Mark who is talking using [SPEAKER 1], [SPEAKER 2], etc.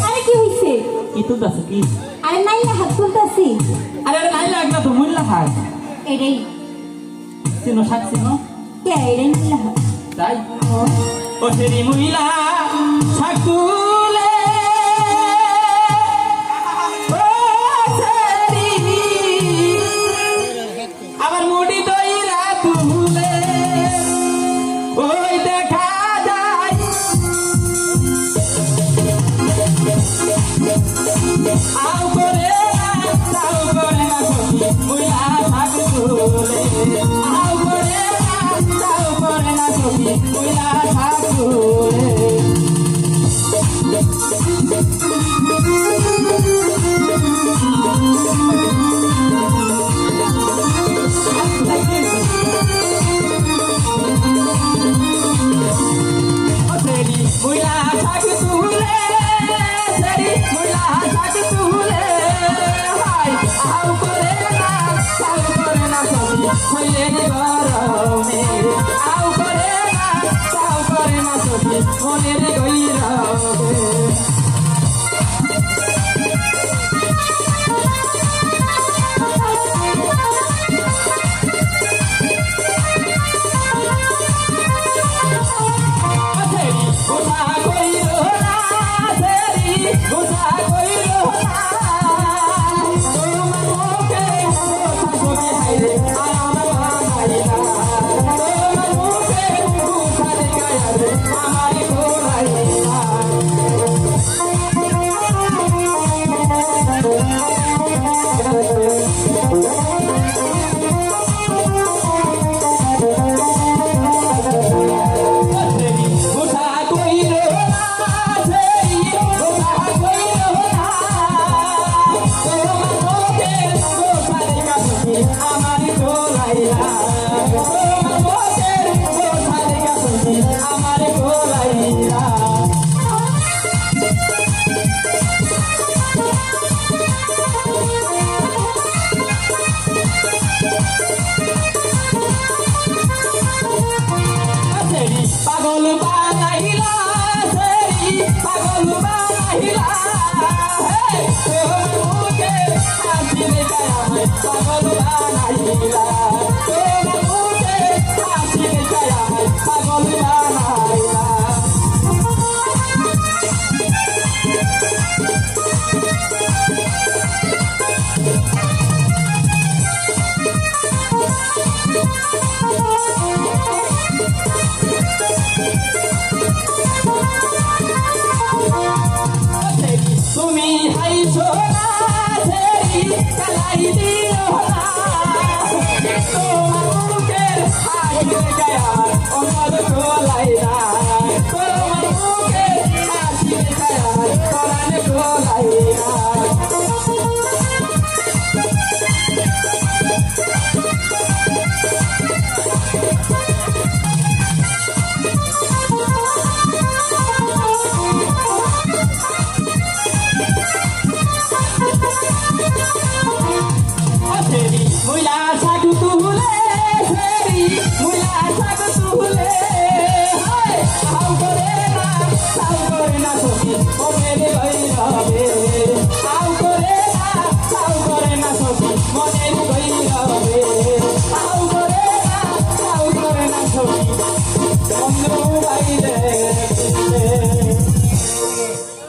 [SPEAKER 1] আরে কি হইছে?
[SPEAKER 2] কি তুলতাছে কি?
[SPEAKER 1] আরে নাইলা হাত তুলতাছি।
[SPEAKER 2] আরে নাই লাগনা তো মুল্লা হাত।
[SPEAKER 1] এটাই
[SPEAKER 2] চিনো শাক চিনো?
[SPEAKER 1] কে এটাই নাইলা হাত।
[SPEAKER 2] তাই ও সেরি মুইলা শাক তুলে ও সেরি আমার মুড়ি দইরা তুলে ওই দেখা যায় আও করে না তাও করে না সখী মুইলা শাক তুলে আও করে না তাও করে না সখী মুইলা শাক তুলে মুইলা শাক তুলে সেরি মুইলা শাক তুলে হাই আও করে না তাও করে না সখী হইলে গরমে আও করে না তাও করে না সখী মনের গইরবে পাগল বানাইলা সেরি পাগল বানাইলা হে তোমকে কাঁদি দেখায় পাগল বানাইলা তোমকে কাঁদি দেখায় পাগল বানাইলা তুমি হাইছো না সেরি কালাই দিও না তোমার মুখের হাসি দেখায় অন্তর গোলাই না তোমার মুখের হাসি দেখায় পরাণ গোলাই না মুইলা শাক তুলে সেরি মুইলা শাক তুলে হাই আও করে না তাও করে না সখী ও মেরে গইরবে